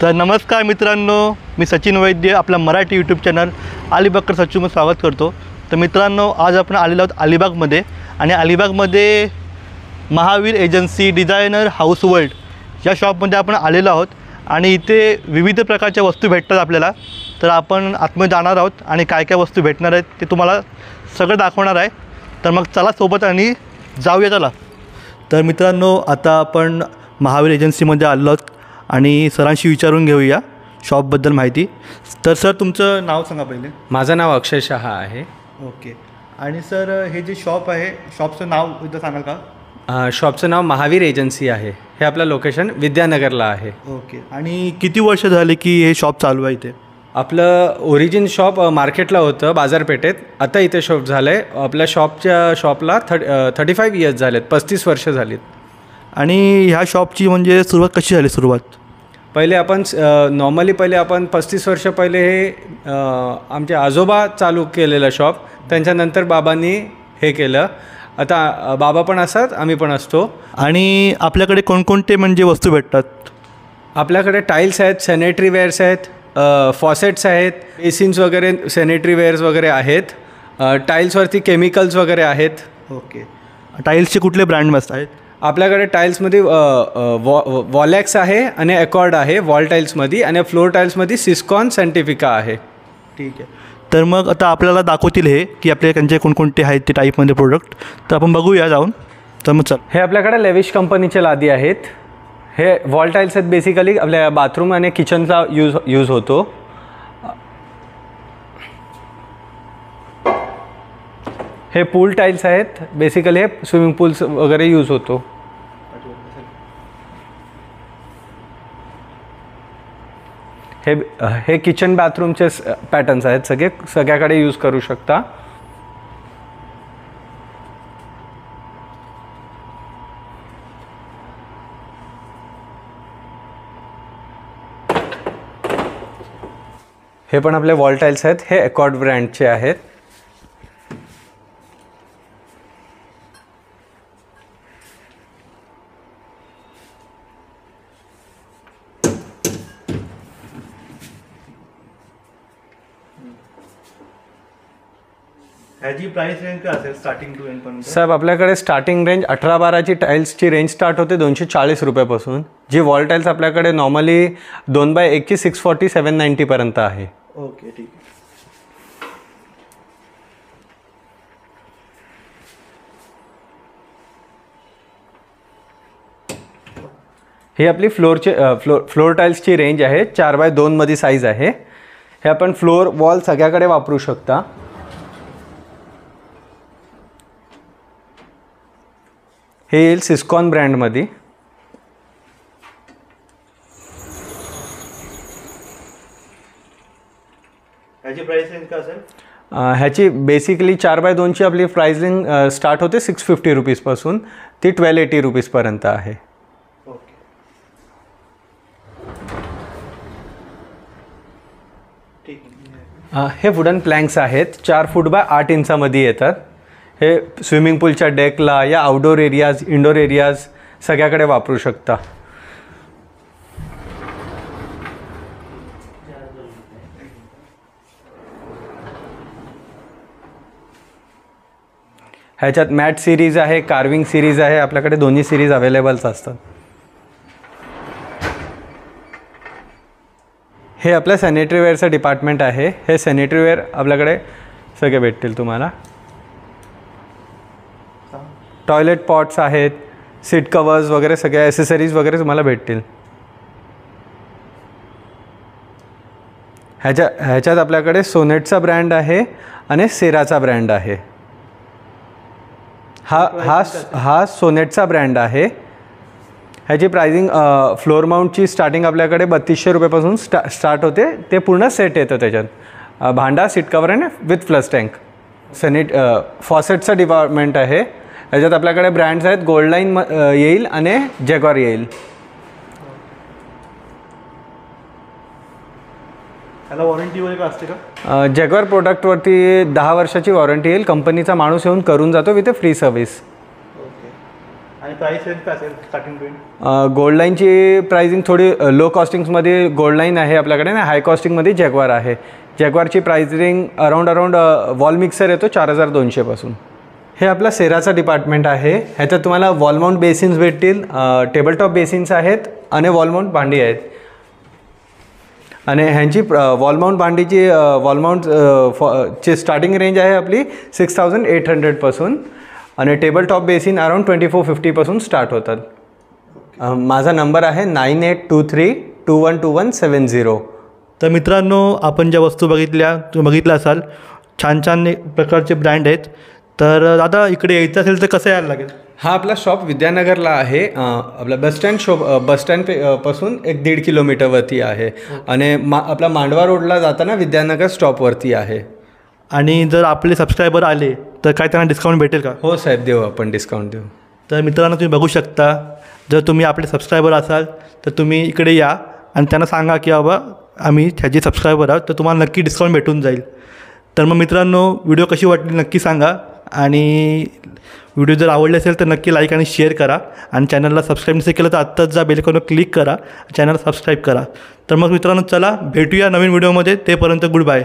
तर नमस्कार मित्रांनो, मी सचिन वैद्य आपला मराठी यूट्यूब चॅनल अलिबागकर सचिनमध्ये स्वागत करतो। तर मित्रांनो, आज आपण आलेलो आहोत अलिबागमध्ये आणि अलिबागमध्ये Mahavir agency designer house world या शॉपमध्ये आपण आलेलो आहोत आणि इथे विविध प्रकारच्या वस्तू भेटतात आपल्याला। तर आपण आतमध्ये जाणार आहोत आणि काय काय वस्तू भेटणार आहेत ते तुम्हाला सगळं दाखवणार आहे। तर मग चला सोबत आणि जाऊया चला। तर मित्रांनो, आता आपण महावीर एजन्सीमध्ये आलो आहोत आणि सरांशी विचारून घेऊया शॉपबद्दल माहिती। तर सर, तुमचं नाव सांगा पहिले। माझं नाव अक्षय शहा आहे। ओके। आणि सर, हे जे शॉप आहे, शॉपचं नाव एकदा सांगाल का? शॉपचं नाव महावीर एजन्सी आहे। हे आपलं लोकेशन विद्यानगरला आहे। ओके। आणि किती वर्ष झाले की हे शॉप चालू आहे इथे? आपलं ओरिजिन शॉप मार्केटला होतं, बाजारपेठेत। आता इथे शॉप झालं आहे। आपल्या शॉपला 35 इयर्स झालेत, 35 वर्ष झालीत। आणि ह्या शॉपची म्हणजे सुरुवात कशी झाली? पहिले आपण पहिले आपण 35 वर्ष पहिले हे आमचे आजोबा चालू केलेलं शॉप, त्यांच्यानंतर बाबांनी हे केलं। आता बाबा पण असतात, आम्ही पण असतो। आणि आपल्याकडे कोणकोणते म्हणजे वस्तू भेटतात? आपल्याकडे टाईल्स आहेत, सॅनिटरी वेअर्स आहेत, फॉसेट्स आहेत, बेसिन्स वगैरे, सॅनिटरी वेअर्स वगैरे आहेत। टाईल्सवरती केमिकल्स वगैरे आहेत। ओके। टाईल्सचे कुठले ब्रँड मस्त आहेत? आपल्याकडे टाईल्समध्ये वॉलॅक्स आहे आणि एकॉर्ड आहे वॉल टाईल्समध्ये, आणि फ्लोर टाईल्समध्ये सिस्कॉन सायंटिफिका आहे। ठीक आहे। तर मग आता आपल्याला दाखवतील हे की आपले त्यांचे कोणकोणते आहेत ते टाईपमध्ये प्रोडक्ट, तर आपण बघूया जाऊन। तर मग चल, हे आपल्याकडे लेविश कंपनीचे लादी आहेत। हे वॉल टाईल्स आहेत, बेसिकली आपल्या बाथरूम आणि किचनचा यूज होतो। हे पूल टाईल्स आहेत, बेसिकली हे स्विमिंग पूल्स वगैरे यूज होतो। हे किचन बाथरूमचे पॅटर्न्स आहेत, सगळ्याकडे यूज करू शकता। हे पण आपले वॉल टाईल्स आहेत, हे एकॉर्ड ब्रँडचे आहेत। ह्याची प्राइस रेंज काय असेल स्टार्टिंग टू एंड पर्यंत? साहेब, आपल्याकडे स्टार्टिंग रेंज 18-12ची टाईल्सची रेंज स्टार्ट होते 240 रुपयापासून। जी वॉल टाईल्स आपल्याकडे नॉर्मली 2x1ची 640, 790 पर्यंत आहे। ओके, ठीक आहे। ही आपली फ्लोर टाईल्सची रेंज आहे, 4x2 मध्ये साईज आहे। हे आपण फ्लोर वॉल सगळ्याकडे वापरू शकता। हे येईल सिस्कॉन ब्रँडमध्ये। ह्याची प्राइस रेंज काय असेल? ह्याची बेसिकली 4x2ची आपली प्राइसिंग स्टार्ट होते 650 रुपीजपासून, ती 1280 रुपीजपर्यंत आहे। ओके, ठीक आहे। हे वुडन प्लँक्स आहेत, 4 फूट बाय 8 इंचामध्ये येतात। हे स्विमिंग पूलच्या डेकला या आउटडोर एरियाज, इंडोर एरियाज सगळ्याकडे वापरू शकता। ह्याच्यात मॅट सिरीज आहे, कार्विंग सिरीज आहे, आपल्याकडे दोन्ही सिरीज अवेलेबल्स असतात। हे आपल्या सॅनिटरी वेअरचं डिपार्टमेंट आहे। हे सॅनिटरी वेअर आपल्याकडे सगळे भेटतील तुम्हाला। टॉयलेट पॉट्स आहेत, सीट कवर्स वगैरे सगळ्या ॲसेसरीज वगैरे तुम्हाला भेटतील। ह्याच्यात आपल्याकडे सोनेटचा ब्रँड आहे आणि सेराचा ब्रँड आहे। हा सोनेटचा ब्रँड आहे। ह्याची प्राइसिंग फ्लोर माउंटची स्टार्टिंग आपल्याकडे 3200 रुपयापासून स्टार्ट होते। ते पूर्ण सेट येतं, त्याच्यात भांडा, सीट कवर आणि विथ फ्लश टँक। फॉसेटचा डिपार्टमेंट आहे। ह्याच्यात आपल्याकडे ब्रँड्स आहेत, गोल्ड लाईन येईल आणि जॅग्वार येईल। ह्याला वॉरंटी वगैरे असते का? जॅग्वार प्रोडक्टवरती 10 वर्षाची वॉरंटी येईल। कंपनीचा माणूस येऊन करून जातो विथ फ्री सर्व्हिस। ओके। आणि प्राईस रेंज काय असेल स्टार्टिंग पॉईंट? गोल्ड लाईनची प्राइसिंग थोडी लो कॉस्टिंग्समध्ये गोल्ड लाईन आहे आपल्याकडे ना, हाय कॉस्टिंगमध्ये जॅग्वार आहे. जॅग्वारची प्राइसिंग अराउंड वॉल मिक्सर येतो 4200पासून. हे आपला सेराचा डिपार्टमेंट आहे. ह्याच्यात तुम्हाला वॉल माउंट बेसिन्स भेटतील, टेबलटॉप बेसिन्स आहेत आणि वॉल माउंट भांडी आहेत. आणि ह्यांची वॉल माउंट भांडीची ची स्टार्टिंग रेंज आहे आपली 6800पासून आणि टेबल टॉप बेसिन अराउंड 2450पासून स्टार्ट होतात. माझा नंबर आहे 9823212170. तर मित्रांनो, आपण ज्या वस्तू तुम्ही बघितल्या असाल, छान छान प्रकारचे ब्रँड आहेत. तर दादा इकडे यायचं असेल तर कसं यायला लागेल? हा आपला शॉप विद्यानगरला आहे. आपला बसस्टँड पासून 1-1.5 किलोमीटरवरती आहे. आणि आपला मांडवा रोडला जाताना विद्यानगर स्टॉपवरती आहे. आणि जर आपले सबस्क्रायबर आले तर काय त्यांना डिस्काउंट भेटेल का? हो साहेब, देऊ, आपण डिस्काउंट देऊ. तर मित्रांनो, तुम्ही बघू शकता, जर तुम्ही आपले सबस्क्रायबर असाल तर तुम्ही इकडे या आणि त्यांना सांगा की बाबा आम्ही ह्याचे सबस्क्रायबर आहोत, तर तुम्हाला नक्की डिस्काउंट भेटून जाईल. तर मग मित्रांनो, व्हिडिओ कशी वाटली नक्की सांगा. आणि व्हिडिओ जर आवडले असेल तर नक्की लाईक आणि शेअर करा. आणि चॅनलला सबस्क्राईब नसेल केलं तर आत्ताच जा बेलआयकॉनवर क्लिक करा, चॅनल सबस्क्राईब करा. तर मग मित्रांनो, चला भेटूया नवीन व्हिडिओमध्ये. तेपर्यंत गुड बाय.